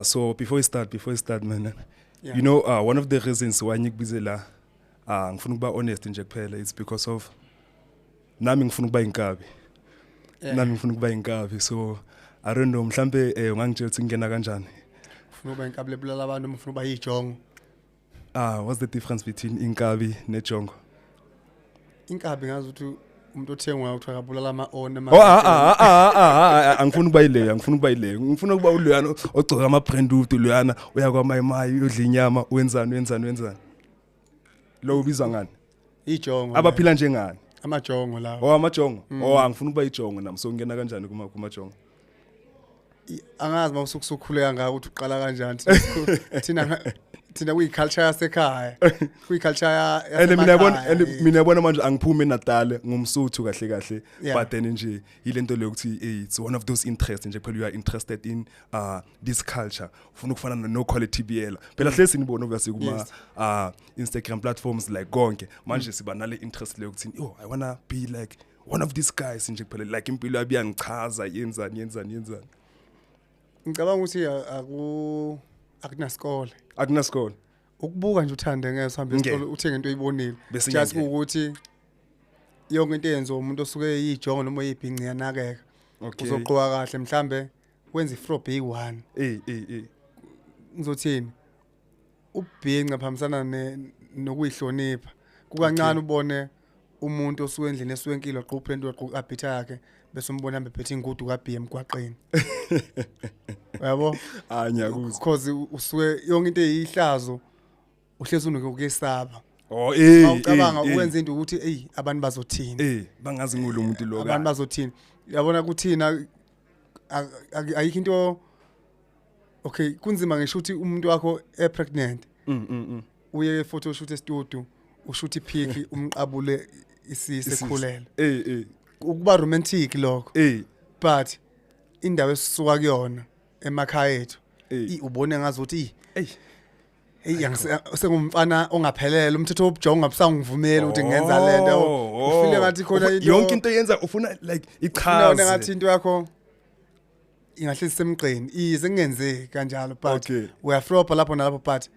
So before we start, man, Yeah. you know, one of the reasons why ngikubizela ngifuna ukuba honest nje kuphela, it's because of nami ngifuna ukuba inkabi. Yeah. Nami ngifuna ukuba inkabi. So I don't know, mhlambe ungangitshela ukuthi ngena kanjani. Ufuna uba inkabile bulala abantu ufuna uba yijongo. What's the difference between inkabi nejongo? Inkabi ngazi ukuthi umuntu othengwa uthiwa kabulala ama-on Angifuna ukuba yileyo, ngifuna ukuba uloyana ogcoka ama-brand ude loyana uya kwaMayimayi udla inyama wenzani. Lo ubizwa ngani? ijongo. Abaphila njengani? Amajongo lawo. Amajongo. Angifuna ukuba ijongo nami, so ngena kanjani kumajongo? Angazi mawusukukhuleka ngako ukuthi uqala kanjani. Thina kuyiculture yasekhaya. Kuyiculture yasekhaya. Mina yabona manje angiphumi eNatal ngumsuthu kahle Yeah. but then nje ilento le ukuthi it's one of those interests nje phela you are interested in this culture. Ufuna ukufana no quality BL. Phela hle sinibona obviously kuma Instagram platforms like konke. Manje siba nale interest le ukuthi I wanna be like one of these guys nje phela like impilo yabi yangichaza yenzani. Ngicabanga ukuthi akunasikole. Akunasikole. Ukubuka nje uthande ngeke uhambe esikole uthenge into oyibonile. Bese Just ngiyangena. ukuthi yonke into eyenziwa umuntu osuke yijongo noma yibhinqi yanakeka. Okay. Uzoqoka kahle mhlambe wenza ifro B1. Ngizothini? Ubhinqi phamisana nokuyihlonipha. Kukancane ubone umuntu osuke endlini esuwenkilo aqhuphe into abhitha yakhe bese umbona hambe ephethe ingudu kaBM emgwaqeni. Yabo? Ngiyakuzwa. Because usuke yonke into eyihlazo uhlezi unokuyesaba. Awucabanga ukwenza into ukuthi abantu bazothini. Bangazi ngulo umuntu lo. Abantu bazothini. Yabona kuthina ayikho into okay kunzima ngisho ukuthi umuntu wakho pregnant. Uye photoshoot e-studio ushoot ipic umqabule isise ekhulele. Ukuba romantic lokho. But indawo esisuka kuyona emakhaya ethu ubone ngazuthi sengumfana ongaphelele umthetho wobujongo ngabusangivumela ukuthi ngenza lento ufile ngathi khona into yonke into yenza ufuna like ichaze ufuna ngathi into yakho ingahlezi semgqeni ize ngenzeki kanjalo but uyafropa lapho nalapho but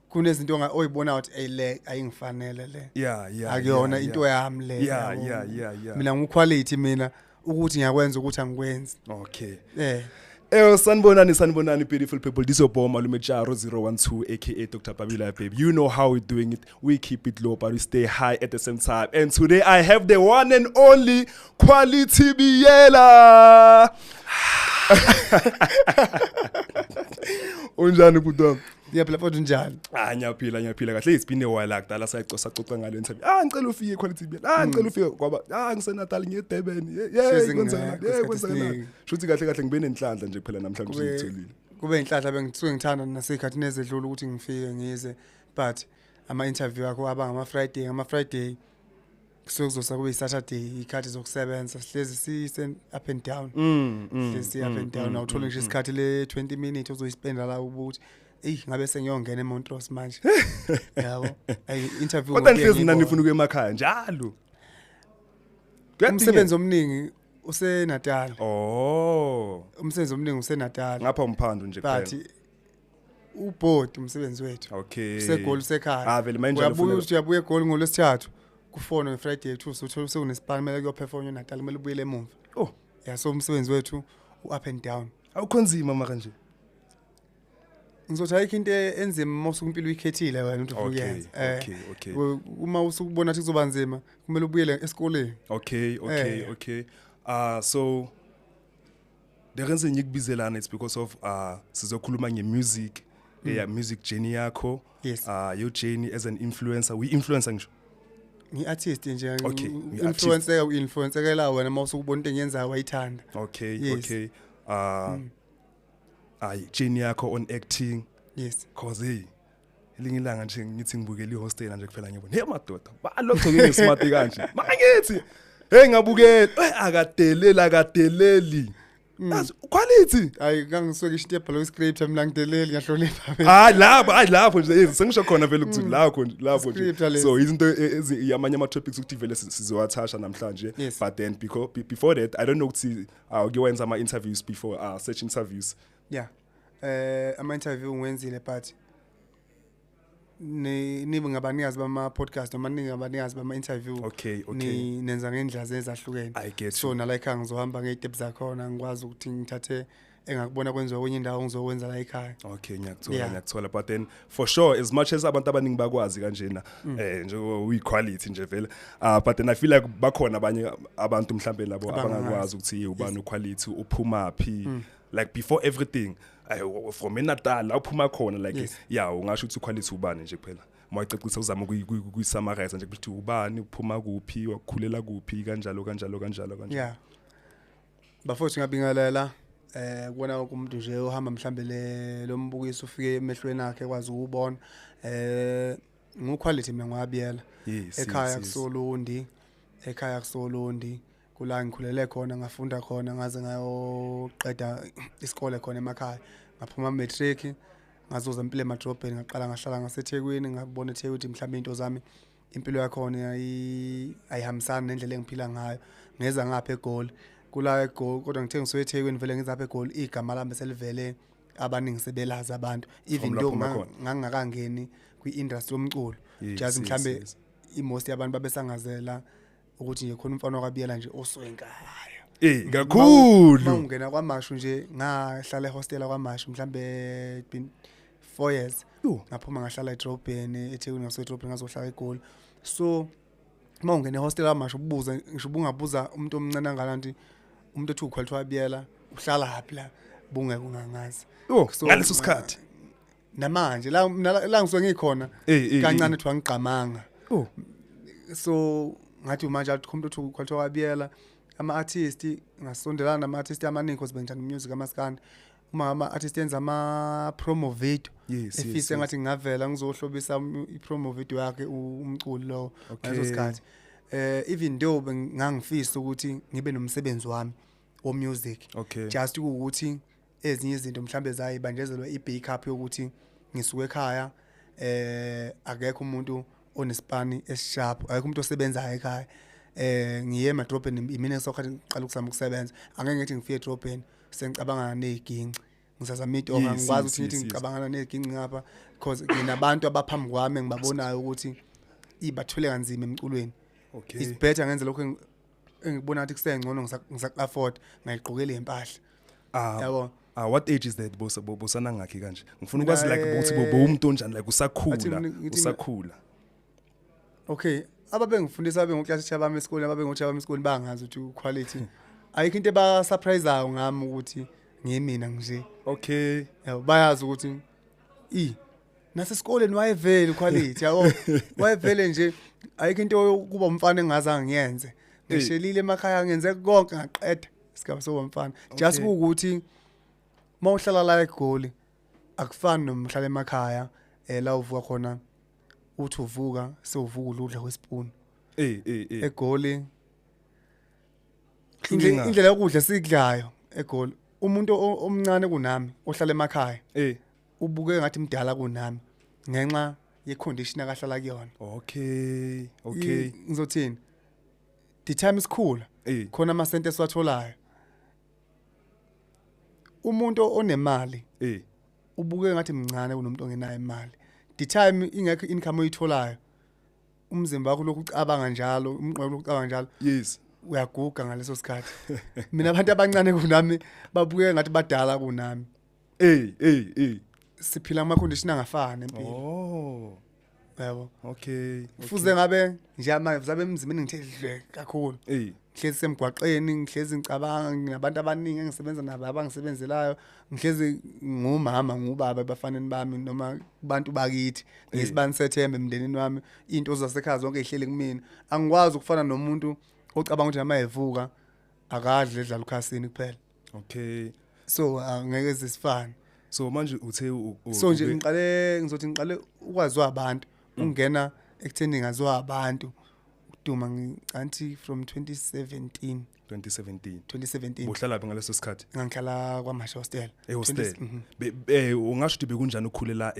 kunezinto oyibona ukuthi le ayingifanele le akuyona into yami le mina ngiquality mina ukuthi ngiyakwenza ukuthi angikwenzi sanibonani beautiful people, this is your boy Malume Jaro 012 aka Dr. Babila baby. You know how we're doing it, we keep it low but we stay high at the same time, and today I have the one and only Quality Biela. Unjani butwa? Ngiyaphila futhi njani? Ngiyaphila kahle. It's been a while akudala sacoca ngale interview. Ngicela ufike Quality Biela. Ngicela ufike ngoba ngiseNatal ngiyeDurban. Kwenzakala. Shuthi kahle ngibe nenhlanhla nje phela namhlanje ngitholile. Kube inhlanhla bengithuke ngithanda nasekhathini ezedlula ukuthi ngifike ngize but ama interview akho aba ngama Friday kuzokuzosa kube Saturday ikhathi zokusebenza sihlezi sise up and down. Sihlezi up and down awuthola nje isikhathi le 20 minutes ozoyispenda la ukuthi ngabe sengiyongena eMontrose manje. Yabo interview kodwa nihlezi nani nifuna ukuya emakhaya njalo. Umsebenzi omningi useNatal. Umsebenzi omningi useNatal. Ngapha umphando nje kuphela. But ubhodi umsebenzi wethu. Usegoli usekhaya. Vele manje uyabuya egoli ngolwesithathu. Kufona ngeFriday 2 so sekunespan kumele kuyoperform eNatal kumele ubuyele emuva. So umsebenzi wethu up and down. Awukhonzima maka nje. Ngizothi ayikho into enzima mawusuka impilo uyikhethile wena ukuthi uyenza. Uma usukubona ukuthi kuzoba nzima kumele ubuyele esikoleni. So the reason ngikubizelana it's because of sizokhuluma ngemusic, music journey yakho. Your journey as an influencer. We influencer ngisho. Ngi-artist nje influencer wena mawusukubona into enyenzayo wayithanda. Journey yakho on acting. Cause elinye ilanga nje ngithi ngibukela ihostel nje kuphela ngiyabona madoda balokho ngesmart kanje mangithi ngabukela akadeleli quality ngangisuke ishite ebhalwe script mina ngideleli ngiyahlonipha lapho nje sengisho khona vele ukuthi lapho nje so izinto yamanye ama topics ukuthi vele sizowathasha namhlanje but then before that I don't know ukuthi ngiwenza ama interviews before search interviews ama interview ngwenzile but nibe ngabanikazi bama podcast noma ningabanikazi bama interview Okay. nenza ngendlela ezahlukene I get so you. na like ngizohamba ngezitep zakhona ngikwazi ukuthi ngithathe engakubona kwenziwa kwenye indawo ngizokwenza la ekhaya. Okay, Yeah. ngiyakuthola but then for sure as much as abantu abaningi bakwazi kanjena nje uyiquality nje vele but then I feel like bakhona abanye abantu mhlambe labo abangakwazi ukuthi ubani uquality uphuma phi like before everything from eNatal la uphuma khona like yeah ungasho ukuthi uquality ubani nje kuphela mawacecisa uzama ukuyisummarize nje ukuthi ubani uphuma kuphi wakukhulela kuphi kanjalo. Yeah. Bafowethu ngiyabingelela kubona umuntu nje ohamba mhlambe lo mbukiso ufike emehlweni akhe kwazi ukubona nguquality mina ngwabiyela ekhaya kusolundi kula ngikhulele khona ngafunda khona ngaze ngayoqeda isikole khona emakhaya ngaphuma matric ngazoza impilo emadrobheni ngaqala ngahlala ngaseThekwini ngabona eThekwini ukuthi mhlambe into zami impilo yakhona ayihambisani nendlela engiphila ngayo ngeza ngapha eGoli kula eGoli kodwa ngithe ngisoyeThekwini vele ngizapha eGoli igama lami selivele abaningi sebelazi abantu even though ngangakangeni kwi-industry yomculo just mhlambe imost yabantu babesangazela ukuthi nje khona umfana wakabiyela nje oswenkayo kakhulu mawungena kwaMashu nje ngahlala ehostela kwaMashu mhlambe 4 years ngaphuma ngahlala eDrobheni eThekwini ngaseDrobheni ngazohlala eGoli so mawungena ehostela kwaMashu ubuza ngisho bungabuza umuntu omncane ngalanti umuntu ethi uquality wabiyela uhlala hapi la bungeke ungangazi ngaleso sikhathi namanje la ngisuke ngikhona kancane ethi wangigqamanga so ngathi manje athi umuntu ethi uquality wabiyela ama-artist ngasondelana nama-artist amaningi cause benjani music amaskandi uma ama-artist enza ama-promo video efise ngathi ngavela ngizohlobisa i-promo video yakhe umculi lo ngaleso sikhathi even though ngangifisa ukuthi ngibe nomsebenzi wami womusic just ukuthi ezinye izinto mhlambe zayibanjezelwa i-backup yokuthi ngisuke ekhaya akekho umuntu onesipani esisharp akekho umuntu osebenzayo ekhaya ngiye emadrobheni imina sokuthi ngiqala ukuzama ukusebenza angeke ngithi ngifike edrobheni sengicabanga nezinkingi ngisazama into ngikwazi ukuthi ngithi ngicabanga nezinkingi ngapha because nginabantu abaphambi kwami ngibabonayo ukuthi ibathule kanzima emculweni it's better ngenze lokho engibona ukuthi kusengcono ngisaka-afford ngayiqhokela impahla yabo what age is that bosana ngakhi kanje ngifuna ukwazi like ukuthi umuntu onjani like usakhula okay ababengifundisa abengoclass bami esikoleni abengoclass bami esikoleni bangazi ukuthi uquality ayikho into eba surpriseayo ngami ukuthi ngiyimina nje okay yabo bayazi ukuthi nasesikoleni wayevele uquality yabo wayevele nje ayikho into kuba umfana engazange ngiyenze ngishelile emakhaya ngenze konke ngaqeda isigaba sobamfana just ukuthi mawuhlala la eGoli akufani nomhlala emakhaya la uvuka khona uthi uvuka sewuvuka udla kwespoon eGoli indlela yokudla sikudlayo eGoli umuntu omncane kunami ohlala emakhaya ubuke ngathi mdala kunami ngenxa yecondition akahlala kuyona okay ngizothini the time is cool khona ama sente esiwatholayo umuntu onemali ubuke ngathi mncane kunomuntu ongenayo imali the time ingekho income oyitholayo umzimba wakho lokhu ucabanga njalo umqondo lokhu ucabanga njalo yes uyaguga ngaleso sikhathi mina abantu abancane kunami babuke ngathi badala kunami siphila ama condition angafani empilo yabo okay kufuze ngabe nje amave zabe emzimini ngithedle kakhulu ngihlezi semgwaqeni ngihlezi ngicabanga nginabantu abaningi engisebenza nabo abangisebenzelayo ngihlezi ngumama ngubaba bafaneni bami noma abantu bakithi ngesibani sethembe emndenini wami into zasekhaya zonke ihlele kumina angikwazi ukufana nomuntu ocabanga ukuthi nama evuka akadle edlala ukhasini kuphela okay so angeke zisifane so manje uthe so nje ngizothi ngiqale ukwaziwa abantu ungena ekutheni ngaziwa abantu ukuduma ngicanti from 2017 uhlala phi ngaleso sikhathi ngihlala kwaMashu hostel hostel ungasho ukuthi bekunjani ukukhulela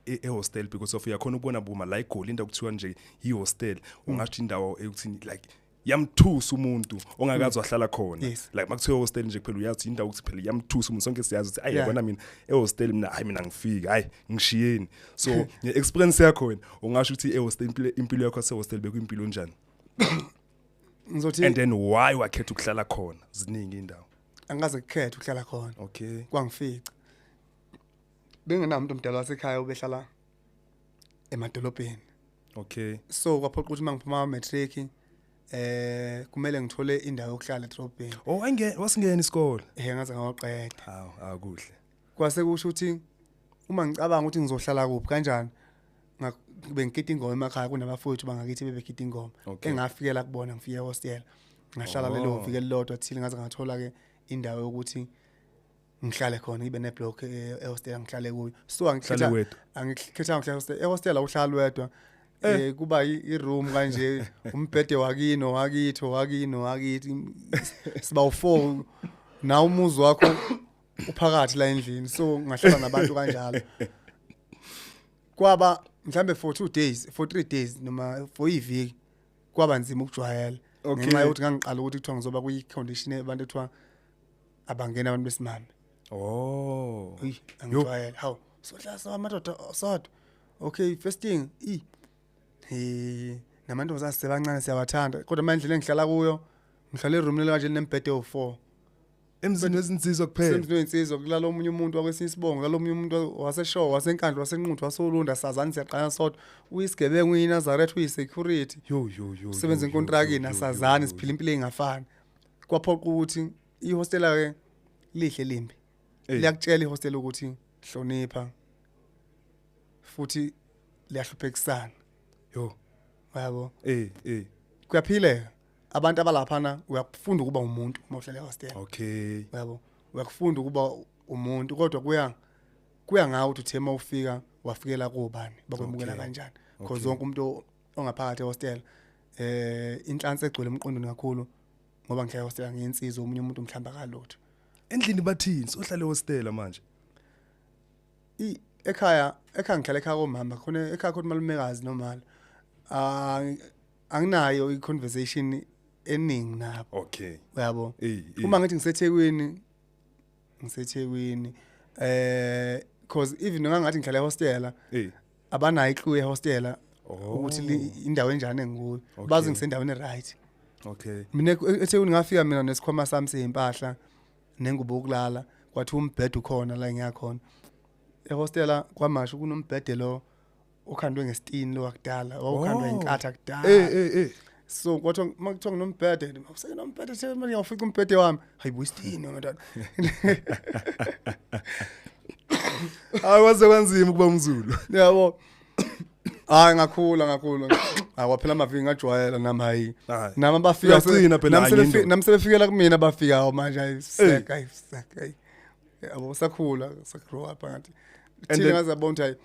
ehostel because of uyakhona ukubona buma la eGoli into kuthiwa nje ihostel ungasho indawo ekuthini like yamthusa umuntu ongakazi wahlala khona Yes. like makuthiwa hostel nje kuphela uyazi indawo ukuthi phela yamthusa umuntu sonke siyazi ukuthi yabona mina ehostel mina ngifika hayi ngishiyeni so experience yakho wena ungasho ukuthi ehostel impilo yakho sehostel bekuyimpilo njani Ngizothi and then why wakhetha ukuhlala khona ziningi indawo angaze kukhethe ukuhlala khona okay kwangifica bengenamuntu omdala wasekhaya obehlala emadolobheni okay so kwaphoqa ukuthi mangiphuma matric kumele ngithole indawo yokuhlala edrobheni wasingena isikole ngaze ngawaqeda hawu kuhle kwase kusho ukuthi uma ngicabanga ukuthi ngizohlala kuphi kanjani bengikita ingoma emakhaya kunabafowethu bangakithi bebekita ingoma engafikela kubona ngifike ehostel ngahlala lelo viki elilodwa thile ngaze ngathola ke indawo yokuthi ngihlale khona ibe neblock ehostel ngihlale kuyo so angikhetha ngihlala hostel ehostel awuhlala wedwa kuba iroom kanje umbhede wakino wakithi siba u4 na umuzi wakho uphakathi la endlini so ngahlala nabantu kanjalo kwaba mhlambe for 3 days noma for iviki kwaba nzima ukujwayela ngenxa yokuthi ngangiqala ukuthi kuthiwa ngizoba kuyi condition abantu ethiwa abangena abantu besimame angijwayela how so hlasa amadoda sodwa okay first thing namantombazane sebancane siyawathanda kodwa manje engihlala kuyo ngihlala eroom lelo kanje nembhede o4 emzini wezinsizwa kuphela emzini wezinsizwa kulala omunye umuntu wakwesinye isibongo kulala omunye umuntu waseshow wasenkandla wasenquthu wasolunda sazani siyaqana sodwa uyisigebengu uyiNazareth uyisecurity yo usebenza inkontrakini asazani siphila impilo engafani kwaphoqa ukuthi ihostel ke lihle limbi liyakutshela ihostel ukuthi hlonipha futhi liyahluphekisana yabo kuyaphileka abantu abalaphana uyakufunda ukuba umuntu uma uhlala ehostel okay yabo uyakufunda ukuba umuntu kodwa kuya ngawe ukuthi uthema ufika wafikela kubani bakwemukela kanjani because zonke umuntu ongaphakathi ehostel inhlansi egcwele emqondweni kakhulu ngoba ngihlala ehostel ngiyensizwa umunye umuntu mhlamba kalutho endlini bathini sohlala ehostel manje ekhaya ngihlala ekhaya komama khona ekhaya khona malumekazi nomali anginayo i-conversation eningi nabo okay yabo uma ngithi ngiseThekwini because even ngangathi ngihlala ehostela abanayo iclue ehostela ukuthi indawo enjani engikuyo bazi ngisendaweni right okay mina eThekwini ngafika mina nesikhwama sami seimpahla nengubo yokulala kwathi umbhede ukhona la ngiyakhona ehostela kwamasho kunombhede lo ukhandwe ngesitini lo wakudala wawukhandwe inkatha kudala so kwathi makuthiwa nginombhede usenombhede manje ngiyafika umbhede wami hayibo isitini ngada waze kwanzima ukuba umZulu yabo ngakhula waphela amaviki ngajwayela nami hayi nami abafika namsebefikela kumina bafika manje ayiseka yabo sakhula grow up ngathi thina ngazabona hayi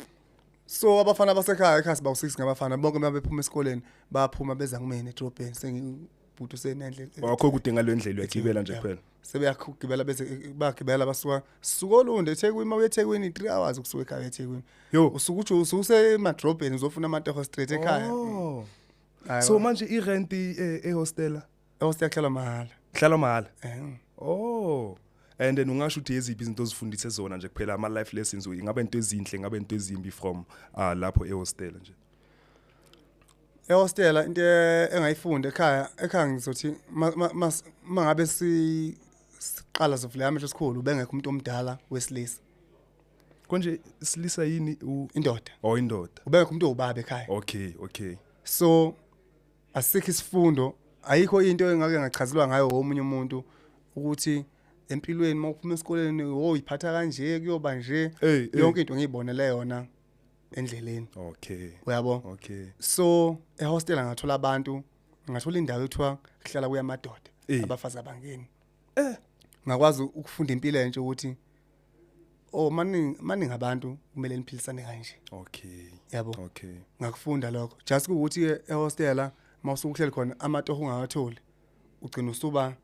so abafana basekhaya ekhaya siba u6 ngabafana bonke babephuma esikoleni baphuma beza kumina edrobheni sengibhudu senendle wakho kudinga le ndlela uyagibela nje kuphela sebeyagibela bese bagibela basuka Olunde eThekwini mawuye eThekwini 3 hours ukusuka ekhaya eThekwini usukuthi ususe emadrobheni uzofuna amateho straight ekhaya so manje irent ehostel hlala mahala and then ungasho ukuthi eziphi izinto ozifundise zona nje kuphela ama life lessons ingabe into ezinhle ngabe into ezimbi from lapho ehostel nje ehostel into engayifunda ekhaya ngizothi mangabe siqala zovula amehlo esikhulu bengekho umuntu omdala wesilisa konje isilisa yini indoda indoda ubengekho umuntu obaba ekhaya okay so asikho isifundo ayikho into engake ngachazelwa ngayo omunye umuntu ukuthi empilweni mawuphuma esikoleni uyiphatha kanje kuyoba nje yonke into ngiyibonele yona endleleni uyabo so ehostel ngathola abantu ngathola indawo ethiwa kuhlala kuyamadoda abafazi abangeni ngakwazi ukufunda impilo entsha ukuthi maningi abantu kumele niphilisane kanje yabo ngakufunda lokho just ukuthi ehostel mawusukuhleli khona amatoho ungawatholi ugcina usuba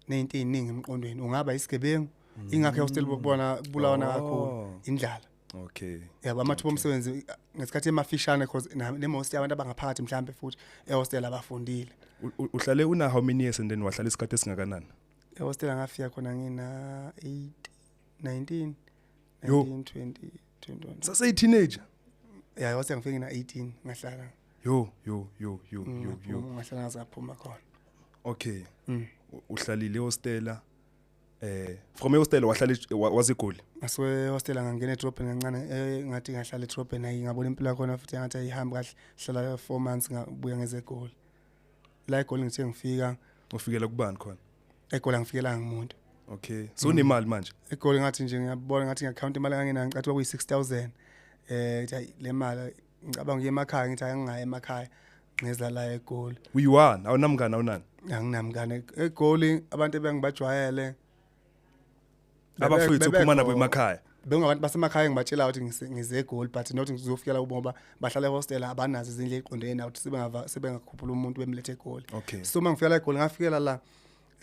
nento eziningi emqondweni ungaba isigebengu ingakho ehostel bokubona bulawana kakhulu indlala Okay. yabo amathuba omsebenzi ngesikhathi emafishane because nemost abantu abangaphakathi mhlambe futhi ehostel abafundile. Uhlale una how many years and then wahlala isikhathi esingakanani? Ehostel ngafika khona ngina 19 Yo. 20 21. Sase teenager. Yeah, hostel ngifika ngina 18 ngahlala. Yo. Ngahlala ngazaphuma khona. Okay. Uhlalile ehostela from ehostela wahlala waseGoli. Aswe hostel ngangena edrobheni kancane ngathi ngahlala edrobheni ayi ngabona impilo yakho futhi ngathi ayihamba kahle hlala 4 months ngabuya ngezeGoli. La eGoli ngithe ngifika Ufikela kubani khona? eGoli ngifikela ngumuntu. Okay. So unemali manje? eGoli ngathi nje ngiyabona ngathi ngiaccount imali engangena ngicathi kuyi 6000. Ngithi le mali ngicabanga ngiye emakhaya ngithi angingaya emakhaya ngeza la eGoli. Uyi1 awunamngane awunani? Anginamngane eGoli abantu ebengibajwayele abafowethu uphuma nabo emakhaya. Bengabantu basemakhaya ngibatshela ukuthi ngize eGoli but not ngizofikela kubo ngoba bahlala ehostel abanazo izindle eziqondene nawo ukuthi sebengakhuphula umuntu bemlethe eGoli. Okay. So mangifika eGoli ngafikela la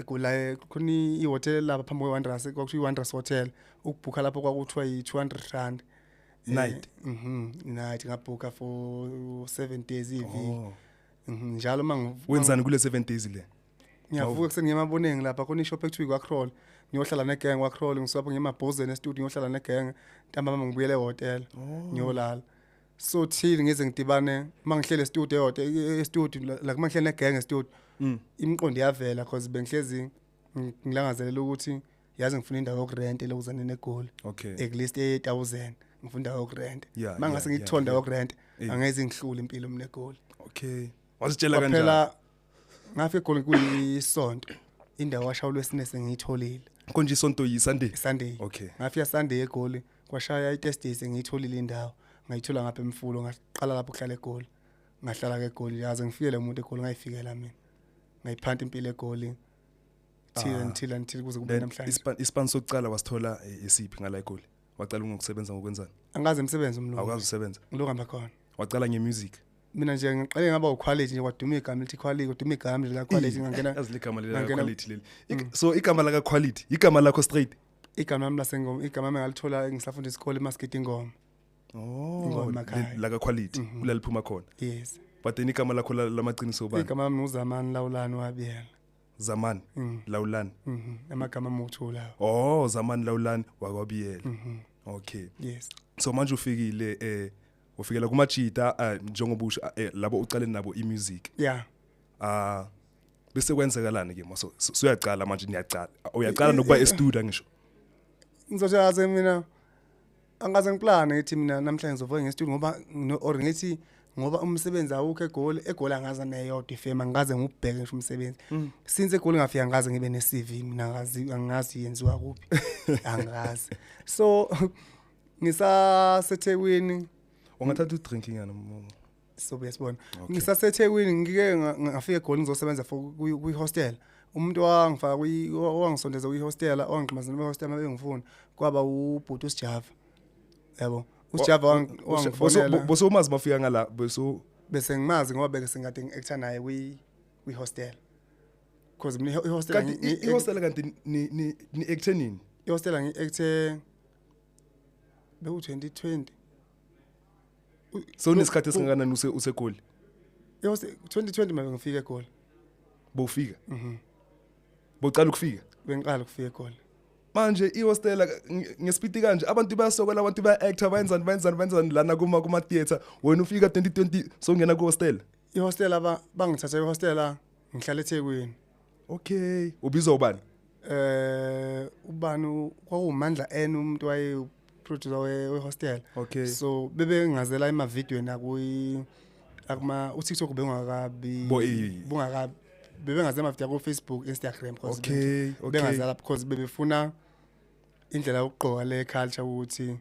eGoli la khona ihotel lapha phambi kweWonders kwakuthiwa iWonders Hotel ukubhuka lapho kwakuthiwa yi200 rand night. Night ngabhuka for 7 days iviki. Njalo wenzani kule 7 days le? Ngiyavuka kusengiyemaboneni lapha khona ishop ekuthiwa iKwaCroll ngiyohlala negang kwaCroll ngiswapha ngemabhozeni estudio ngiyohlala negang ntambama ngibuyele ehotel ngiyolala. So till ngize ngidibane mangihlele estudio la mangihlele negang estudio imiqondo yavela because bengihlezi ngilangazelela ukuthi yazi ngifuna indawo yokurent elokuzana neGoli. Okay. At least 8000 ngifuna indawo yokurent. Yeah, mangase ngithonda yokurent angeze ngihlule impilo mina eGoli. Okay. Wasitshela kanjani? Phela ngafika eGoli kuyisonto indawo washaya lwesine sengiyitholile. Konje isonto yiSunday. Sunday. Okay. Ngafika Sunday eGoli kwashaya iThursday sengiyitholile indawo ngayithola ngapha eMfulo ngaqala lapho ukuhlala eGoli. Ngahlala ke eGoli yaze ngifikele umuntu eGoli ngayifikela mina. Ngayiphanta impilo eGoli. Until kuze kube namhlanje. Ispan sokucala wasithola esiphi ngala eGoli? Waqala ngokusebenza ngokwenzani? Angazi umsebenzi umlungu. Awukazi usebenza. Ngilungamba khona. Waqala ngemusic. Mina nje ngiqale ngaba uquality nje kwaduma igama lithi quality kwaduma igama nje la quality ngangena aziligama la quality leli. So igama la quality igama lakho straight. Igama lami lasengoma igama engalithola ngisafunda isikole eMasketi Ngoma. Ingoma la quality ulaliphuma khona. Yes. But then igama lakho lamaqiniso ubani? Igama lami uZamani Lawulani wabiyela. Zamani Lawulani. Amagama amuthu lawo. Zamani Lawulani wakwabiyela. Okay. Yes. So manje ufikile ufikela kumajita njengobusha labo ucale nabo imusic. Yeah. Bese kwenzekalani ke maso uyacala manje niyacala. Uyacala nokuba estudio ngisho. Ngizojaze mina angaze ngiplane ngithi mina namhlanje ngizovuka ngestudio ngoba or ngithi ngoba umsebenzi awukho eGoli angaza neyodwa ifema ngaze ngubheke ngisho umsebenzi. Since eGoli ngafika ngaze ngibe ne CV mina angazi yenziwa kuphi. Angazi. So ngisaseThekwini ungathatha udrinking yana so uyasibona ngisaseThekwini ngike ngafika eGoli ngizosebenza for kwi-hostel umuntu wangifaka wangisondeza kwi-hostel owangixhumazana ne-hostel mabengifuna kwaba ubhuti uSjava yabo uSjava wangifonela bose umazi mafika ngala bese ngimazi ngoba beke singade ngi-actor naye kwi-hostel because mina i-hostel kanti ni actor nini i-hostel ngi-actor beku 2020 so nesikhathi esingakanani useGoli? 2020 manje ngifika eGoli. Bowufika? Bocala ukufika? Bengiqala ukufika eGoli. Manje ihostela ngespeed kanje abantu bayasokola abantu baya-actor benzani lana kuma theater wena ufika 2020 so ungena ku hostel? I-hostel bangithatha i-hostel ngihlala eThekwini. Okay. Ubizwa ubani? Ubani kwakuMandla N umuntu waye producer we-hostel. Okay. So bebengazela ema-video akuma uTikTok bengakabi bebengazela ama-video ku Facebook, Instagram because bengazela because bebefuna indlela yokuqoka le culture ukuthi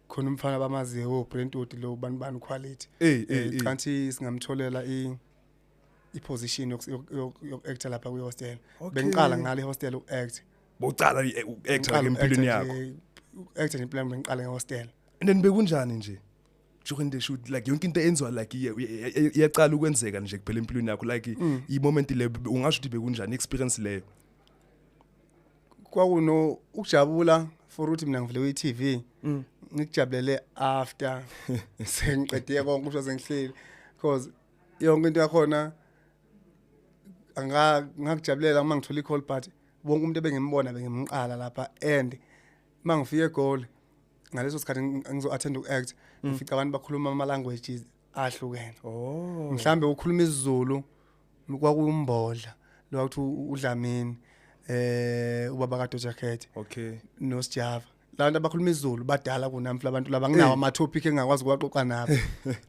khona umfana bamaziyo Brentwood lo bani quality. Kanti singamtholela i-position yoku-actor lapha kwi-hostel. Bengiqala ngale hostel uku-act. Bocala i-actor empilweni yakho. Actor implant bengiqala nge-hostel. And then bekunjani nje? During the shoot like yonke into enziwa like iyaqala ukwenzeka nje kuphela empilweni yakho like i-moment le ungasho ukuthi bekunjani experience leyo? Kwakuno ukujabula for ukuthi mina ngivule kwi-TV ngikujabulele after sengiqedile konke ukuthi sengihleli because yonke into yakhona ngakujabulela uma ngithola i-call but wonke umuntu ebengimbona bengimqala lapha and mangifika eGoli ngaleso sikhathi ngizo-attend uku-act ngifica abantu bakhuluma ama-languages ahlukene mhlambe ukhuluma isiZulu kwakuyimbodla lo wakuthi uDlamini ubaba kaDojakhethe noSjava la bantu abakhuluma isiZulu badala kunami futhi abantu laba nginawo ama-topic engakwazi ukuwaqoqa nabo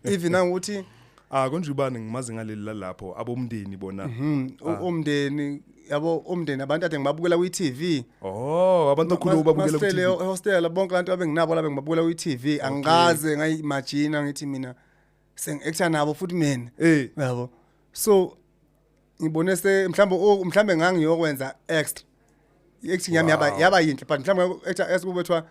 even nangokuthi konje ubani ngimazi ngaleli lapho abomndeni bona umndeni yabo umndeni abantu ade ngibabukela kwi-TV abantu okhulu babukela kwi-TV hostel bonke abantu abenginabo la bengibabukela kwi-TV angikaze ngayimagine ngithi mina sengi-actor nabo futhi mina yabo so ngibone mhlambe ngangiyokwenza extra i-acting yami yaba yinhle but mhlambe actor esibethwa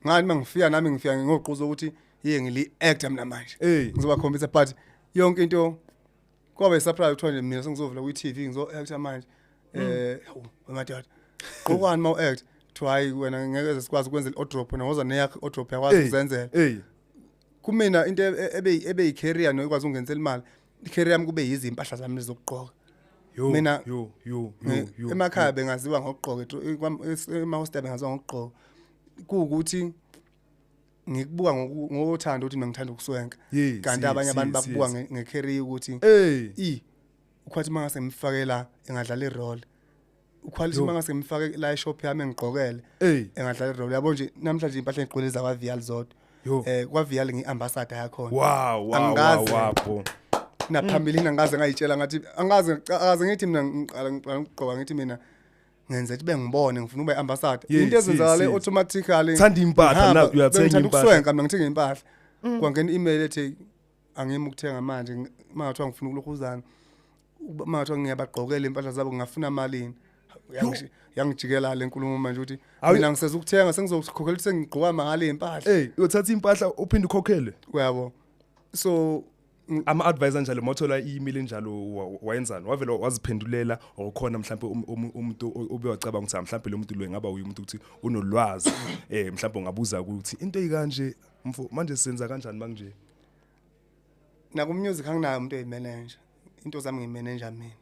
ngani mangifika nami ngifika ngoquzo ukuthi ngili actor mina manje ngizobakhombisa but yonke into kwabe surprise ukuthi mina sengizovela kwi-TV ngizo-actor manje madoda qokwani mawu-act kuthiwa wena ngeke sikwazi ukwenza i-odrop wena woza neyakho i-odrop yakwazi ukuzenzela kumina into ebe-career nokwazi ukungenisela imali i-career yami kube yizo impahla zami zokugqoka mina emakhaya bengaziwa ngokugqoka ema-hostel bengaziwa ngokugqoka kuwukuthi ngikubuka ngothando ukuthi mina ngithanda ukuswenka kanti abanye abantu bakubuka ngecareer ukuthi ukhwathi mangase ngimfakela engadlala irole ukhwalisi mangase ngimfake la shop yami engigqokele engadlala irole yabo nje namhlanje impahla engiqoleza kwa Vial zodwa kwa Vial ngiambassador yakho wow naphambilini angaze ngayitshela ngathi angaze ngithi mina ngiqala ngigqoka ngithi mina ngenze ukuthi bengibone ngifuna ube ambassador into ezenzakala automatically thanda impahla na uyathenga impahla ukuswenka mina ngithenga impahla kwangena email ethi angimi ukuthenga manje mangathiwa ngifuna ukulokhuzana mangathiwa ngiyabagqokela impahla zabo ngafuna malini yangijikela le nkulumo manje ukuthi mina ngiseza ukuthenga sengizokhokhela ukuthi sengigqoka mahali impahla uyothatha impahla uphinde ukhokhele uyabo so ama-advisor njalo mawuthola i-email enjalo wayenzani wavela waziphendulela okhona mhlawumbe umuntu ube wacabanga ukuthi mhlawumbe lo muntu lo engaba umuntu ukuthi unolwazi mhlawumbe ungabuza ukuthi into eyikanje manje sisenza kanjani manje naku-music anginayo umuntu oyimanager into zami ngiyimanager mina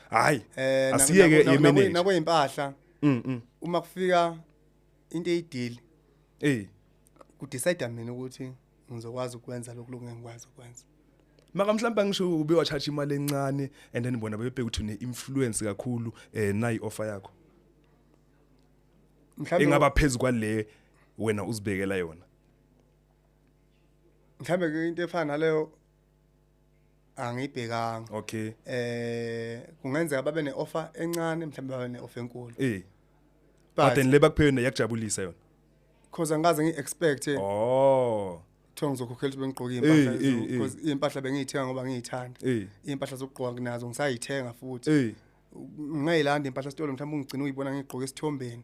hayi asiyeke yemanager nakuyimpahla uma kufika into eyideal kudecide mina ukuthi ngizokwazi ukwenza lokhu ngengikwazi ukwenza maka mhlawumbe ngisho ube wachacha imali encane and then bona bebheka ukuthi une-influence kakhulu nayi offer yakho mhlawumbe engaba phezulu kwale wena uzibekela yona mhlawumbe into efana naleyo angiyibhekanga kungenzeka babe ne-offer encane mhlawumbe babe ne-offer enkulu but then le bakuphe yakujabulisa yona because angaze ngi-expect kuthiwa ngizokhokhela ukuthi bengigqoke impahla because impahla bengiyithenga ngoba ngiyithanda impahla zokugqoka nazo ngisayithenga futhi ngayilanda impahla esitolo mhlawumbe ungigcina uyibona ngigqoke esithombeni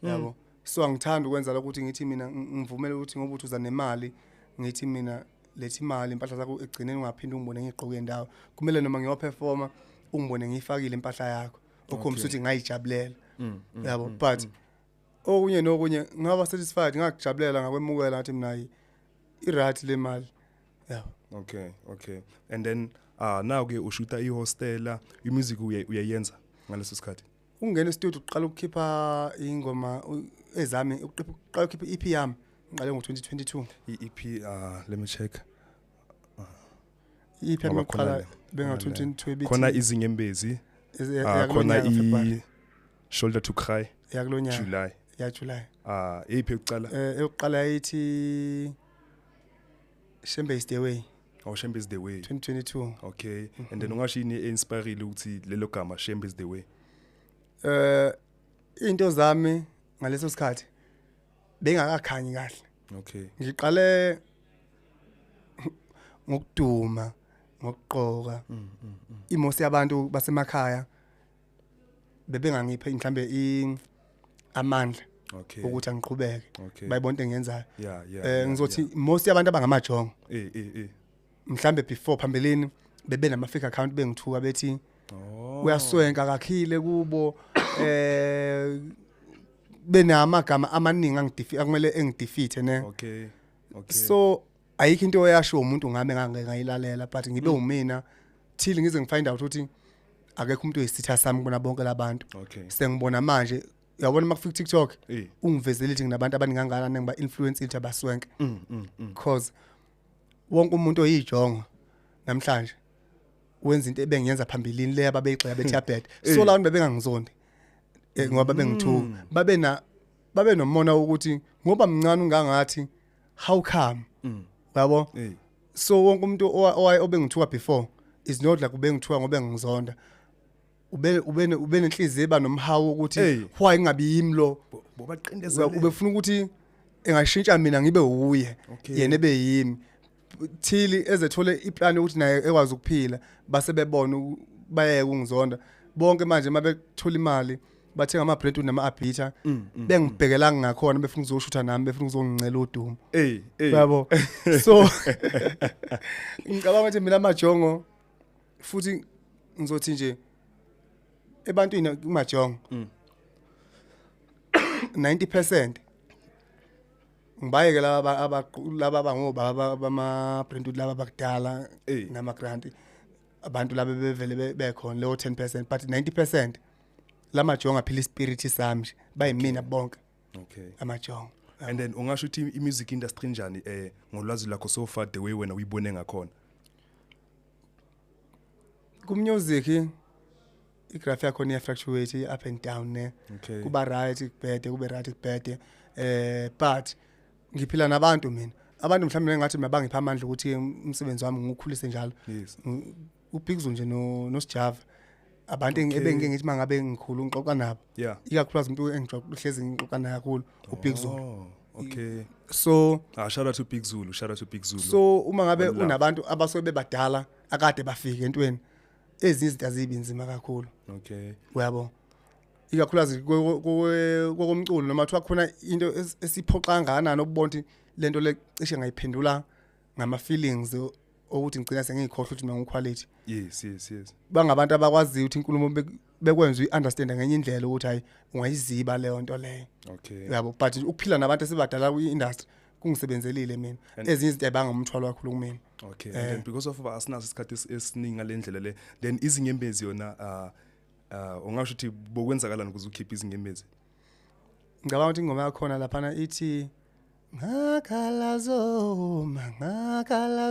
yabo so angithanda ukwenza lokho ukuthi ngithi mina ngivumele ukuthi ngoba uthi uza nemali ngithi mina lethi imali impahla zakho egcineni ungaphindi ungibone ngigqoke indawo kumele noma ngiyoperforma ungibone ngiyifakile impahla yakho okhombisa ukuthi ngayijabulela yabo but okunye nokunye ngaba satisfied ngakujabulela ngakwemukela ngathi mina i-right le mali okay and then now ke ushuta i-hostela i-music uyayenza ngaleso sikhathi ungena e-studio uqala ukukhipha ingoma ezami uqala ukukhipha i-EP yami ngiqale ngo-2022 i-EP let me check i-EP yami uqala benga-2022 khona izinyembezi khona i-shoulder to cry yakulonyaka July i-EP yokuqala yayithi Shembe is the way. Shembe is the way. 2022. Okay. And then ungasho yini e-inspire ukuthi lelo gama Shembe is the way. Into zami ngaleso sikhathi bengakakhanyi kahle. Okay. Ngiqale ngokuduma, ngokugqoka. Imosi yabantu basemakhaya bebengangiphe mhlambe amandla. Okay. Ukuthi angiqhubeke bayibona into engiyenzayo ngizothi most yabantu abangamajongo mhlambe before phambilini bebe nama fake account bengithuka bethi uyaswenka kakhile kubo benamagama amaningi akumele engidefeat ne. Okay. So ayikho into oyasho umuntu ngame ngayilalela but ngibe umina till ngize ngifind out ukuthi akekho umuntu oyisitha sami kubona bonke labantu. Okay. Sengibona manje uyabona makufika TikTok ungivezela ithi nginabantu abaningangalana ngiba influence ithi abaswenke. Because wonke umuntu oyijongo namhlanje wenza into ebengiyenza phambilini le ababeyigxeka bethi abed. So la abantu bebengangizondi ngoba bengithuka babe nomona ukuthi ngoba mncane ungangathi how come yabo. So wonke umuntu obengithuka before is not like ubengithuka ngoba ngizonda ube nenhliziyo eba nomhawu ukuthi why ngingabi yimi lo bobaqindezela ubefuna ukuthi engashintsha mina ngibe uye yena ebe yimi till ezethole iplan ukuthi naye ekwazi ukuphila base bebona bayeke ungizonda bonke manje mabethola imali bathenga ama brand nama arbiter bengibhekelanga ngakhona befuna ukuzoshutha nami befuna ukuzongicela udumo yabo. So ngicabanga ukuthi mina amajongo futhi ngizothi nje ebantwini kumajongo 90% ngibayeke laba abangobaba bama brand laba bakudala nama grant abantu laba bevele bekhona leyo 10% but 90% lamajongo aphila ispirit sami bayimina bonke. Okay. Amajongo. And then ungasho ukuthi i-music industry njani ngolwazi lakho so far the way wena uyibone ngakhona ku music igraph yakho ne fluctuate up and down ne. Kuba right kubhede kube right kubhede but ngiphila nabantu mina abantu mhlawumbe ngathi mabangipha amandla ukuthi umsebenzi wami ngikhulise njalo. Ubhikzu nje no Sjava abantu ebengike ngithi mangabe ngikhulu ngixoxa nabo ikakhulukazi umuntu engihlezi ngixoxa naye kakhulu uBhikzu. Okay. So shout out to Big Zulu. So uma ngabe unabantu abasobe bebadala akade bafika entweni ezinye izinto azibinzima kakhulu. Okay. Uyabo ikakhulukazi kokomculo noma kuthiwa khona into esiphoxa ngana nokubona lento lecishe ngayiphendula ngama feelings ukuthi ngicina sengikhohlwa ukuthi mina ngiquality. Yes. Bangabantu abakwazi ukuthi inkulumo bekwenza uunderstand ngenye indlela ukuthi hayi ungayiziba leyo nto leyo. Okay. Yabo but ukuphila nabantu esibadala kwi-industry kungisebenzelile mina ezinye izinto ebangumthwalo kakhulu kumina. Okay. And then because of asinaso isikhathi esiningi ngalendlela le then izinyembezi yona ungasho ukuthi bokwenzakalana ukuze ukhiphe izinyembezi. Ngicabanga ukuthi ingoma yakho lapha ithi ngakhala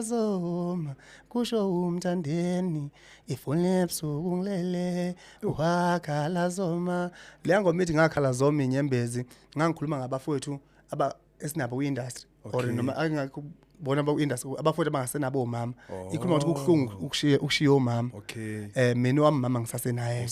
zoma kusho umthandeni ifune ebusuku ngilele wakhala zoma. Le ngoma ithi ngakhala zoma inyembezi ngangikhuluma ngabafowethu esinabo kwi-industry or noma angakubona ku-industry abafowethu abangasenabo omama ikhuluma ukuthi kuhlungu ukushiya omama. Mina wami mama ngisasenaye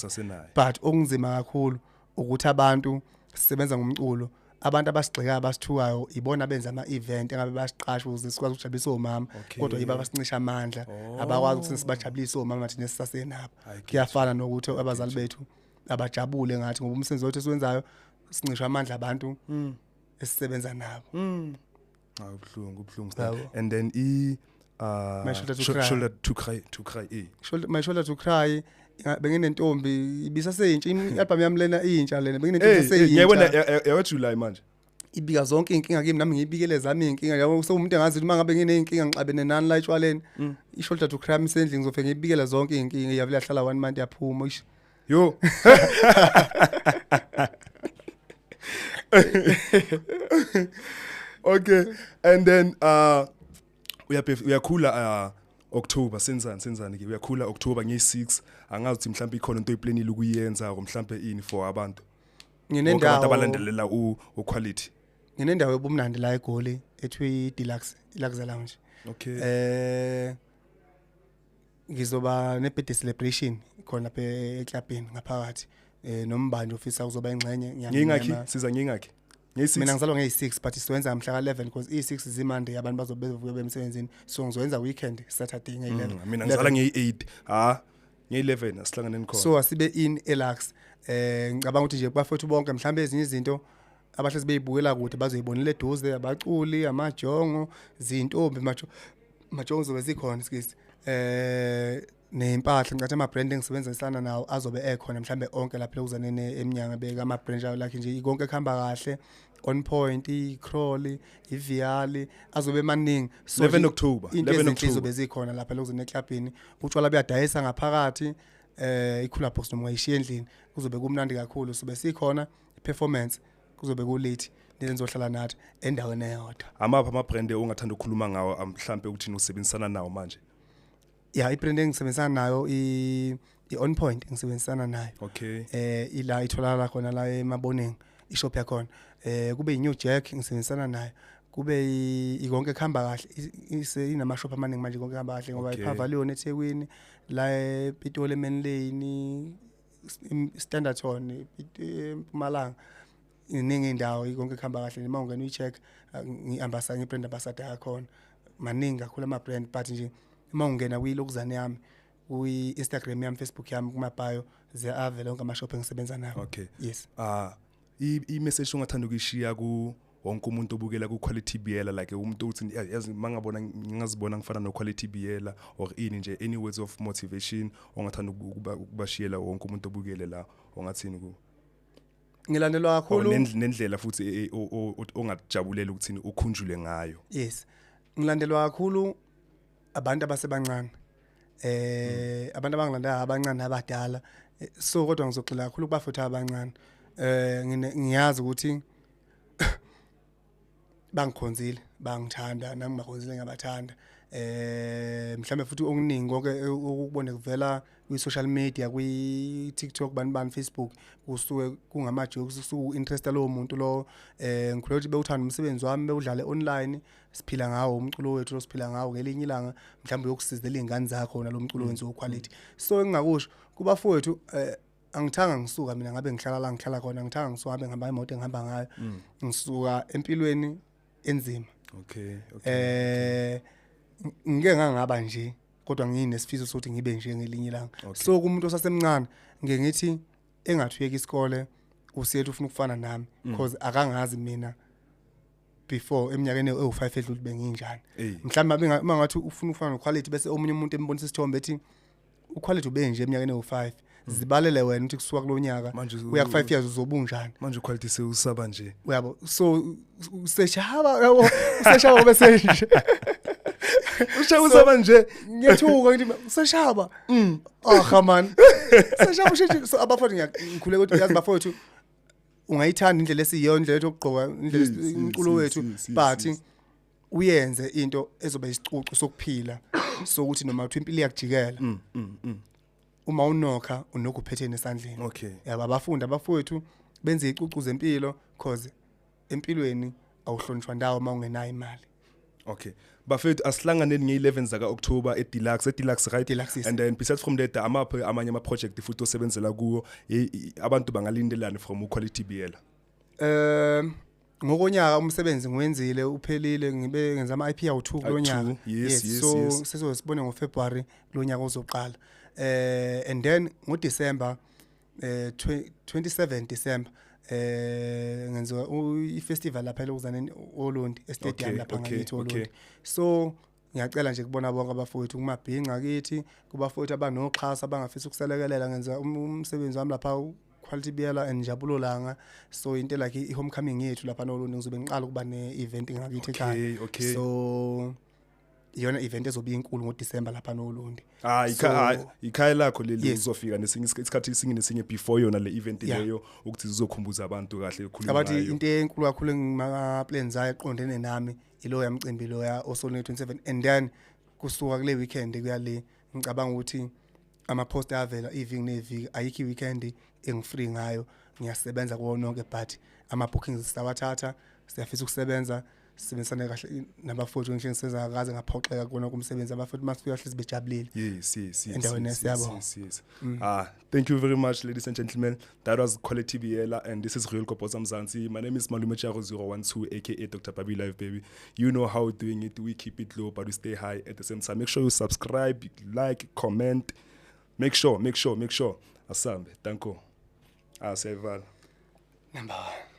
but okunzima kakhulu ukuthi abantu sisebenza ngomculo abantu abasigxeka abasithukayo ibona benza ama-event engabe basiqasha ukuze sikwazi ukujabulisa omama kodwa yiba basicisha amandla abakwazi ukuthi sibajabulise omama thina sisasenabo. Kuyafana nokuthi abazali bethu abajabule ngathi ngoba umsebenzi wethu esiwenzayo sincishwa amandla abantu esisebenza nabo. Ubhlungu and then My shoulder to cry my shoulder to cry benginentombi ibisaseyintsha i-album yami lena intsha lena benginentombi eseyintsha. Ngiyabona ya July manje ibika zonke inkinga kimi nami ngiyibikele zami inkinga yabo so umuntu engazi uma ngabe ngineyinkinga ngixabene nani la etshwaleni i-shoulder to cry emsendli ngizofika ngiyibikele zonke inkinga yavela hlala 1 month yaphuma yo. Okay. And then uyakhula October senzani ke uyakhula October nge6 angazi ukuthi mhlawumbe ikhona into oyiplanile ukuyenza or mhlawumbe ini for abantu nginendawo abalandelela uquality. Nginendawo yobumnandi la eGoli ethu Deluxe Lounge. Okay. Ngizoba ne-birthday celebration khona lapha eklabhini ngaphakathi nombanje ofisa uzoba ingxenye ngiyangaki siza ngiyangaki mina ngizalwa nge6 but sizowenza mhla ka11 because i6 izimande abantu bazobe emsebenzini so ngizowenza weekend Saturday nge11. Mina ngizala nge8 nge11 asihlangane khona so asibe in Elux. Ngicabanga ukuthi nje bafethu bonke mhlambe ezinye izinto abahlezi beyibukela kude bazoyibonela eduze abaculi amajongo zintombi majongo zobe zikhona sikisi nempahla ngicathi ama brand engisebenzisana nawo azobe ekhona mhlambe onke lapha ekuzanene eminyanga beka ama branch like nje konke kuhamba kahle on point icrawl ivial azobe maningi 11 October 11 October izobe zikhona lapha ekuzanene clubini utshwala buyadayisa ngaphakathi ikhula box noma ayishiye endlini kuzobe kumnandi kakhulu sobe sikhona performance kuzobe kulate nizohlala nathi endaweni eyodwa amapha ama brand ongathanda ukukhuluma ngawo mhlambe ukuthi usebenzisana nawo manje yeah ibrand engisebenzisana nayo on point ngisebenzisana nayo okay ila itholakala khona la eMaboneng ishop yakhona kube iNew Jack ngisebenzisana nayo kube ikonke khamba kahle inama shop amaningi manje konke khamba kahle ngoba iPavilion eThekwini la ePitoli Main Lane Standardton eMpumalanga iningi indawo ikonke khamba kahle noma ungena uyicheck ngiambassador ngibrand ambassador yakhona maningi kakhulu ama brand but nje uma ungena kuyilokuzane yami kwi-Instagram yami Facebook yami kuma bio avela onke ama shop engisebenza nawo okay yes i message ongathanda ukuyishiya ku wonke umuntu obukela ku Quality BL like umuntu uthi yazi mangabona ngingazibona ngifana no Quality BL or ini nje any words of motivation ongathanda ukubashiyela wonke umuntu obukele la ongathini ku ngilandelwa kakhulu nendlela futhi ongajabulela ukuthini ukhunjule ngayo yes ngilandelwa kakhulu abantu abasebancane abantu abangilandela abancane abadala so kodwa ngizoxoxa kakhulu kubafutha abancane ngiyazi ukuthi bangikhonzile bangithanda nami ngibakhonzile ngabathanda mhlambe futhi okuningi konke ukubone kuvela kwi social media kwi TikTok bani Facebook kusuke kungama jokes kusuke interest lo muntu lo ngikhuleka ukuthi bewuthanda umsebenzi wami bewudlale online siphila ngawo umculo wethu siphila ngawo ngelinye ilanga mhlambe yokusizela izingane zakho nalomculo wenziwa quality so engingakusho kubafowethu angithanga ngisuka mina ngabe ngihlala la ngihlala khona ngithanga ngisuka ngabe ngihamba imoto engihamba ngayo ngisuka empilweni enzima okay ngeke ngangaba nje kodwa nginesifiso sokuthi ngibe nje ngelinye ilanga so kumuntu osasemncane ngeke ngithi engathuyeka isikole usiyethu ufuna ukufana nami because akangazi mina before eminyakeni ewu5 edlule benginjani mhlawumbe mangathi ufuna ukufana noquality bese omunye umuntu embonisa isithombe ethi uquality ube nje eminyakeni ewu5 zibalele wena ukuthi kusuka kulonyaka uya ku5 years uzobunjani manje uquality sewusaba nje uyabo so useshaba yabo useshaba bese nje usaba nje ngiyathuka ngithi useshaba man useshaba usheje so abafowethu ngikhuleka ukuthi yazi bafowethu ungayithanda indlela esiyiyo indlela yokugqoka indlela umculo wethu but uyenze into ezoba isicucu sokuphila sokuthi noma uthi impilo yakujikela uma unokha unokuphethe nesandleni okay yaba abafowethu benze icucu zempilo cause empilweni awuhlonishwa ndawo mawungenayo imali okay bafethu asihlanganeni nge11 zaka October eDeluxe right Deluxe, yes. And then besides from that amanye ama project futhi osebenzela kuwo abantu bangalindelana from uQuality BL ngokonyaka umsebenzi ngiwenzile uphelile ngibe ngenza ama IP awu2 kulonyaka yes so sizosibone ngoFebruary kulonyaka ozoqala and then ngoDecember 27 December ngenza ifestival lapha eLokuzaneni Olundi estadium lapha ngakithi Olundi so ngiyacela nje kubona bonke abafowethu kumabhinqa kithi kubafowethu abanoxhasa abangafisa ukuselekelela ngenza umsebenzi wami lapha Quality BL enjabulo langa so into like ihomecoming yethu lapha noLundi ngizobe ngiqala ukuba neevent ngakithi ekhaya so iyona event ezobe inkulu ngoDecember lapha noLundi ikhaya lakho leli uzofika nesinye isikhathi singinesinye before yona le event leyo ukuthi sizokhumbuza abantu kahle ukukhuluma ngayo abathi into enkulu kakhulu ngima plans ayi eqondene nami ilo yamcimbi lo ya osolo 27 and then kusuka kule weekend kuyale ngicabanga ukuthi ama post avela iviki neviki ayikho weekend engifree ngayo ngiyasebenza kuwonke but ama bookings sitawathatha siyafisa ukusebenza sisebenzisana kahle nabafowethu ngisho ngisenza kaze ngaphoxeka kona kumsebenzi abafowethu masifika hlezi bejabulile yes endaweni siyabo thank you very much ladies and gentlemen that was Quality BL and this is Real Kopoza Mzansi. My name is Malume Charo 012 aka Dr. Baby Live baby. You know how we're doing it, we keep it low but we stay high at the same time. Make sure you subscribe, like, comment, make sure asambe danko aseval number 1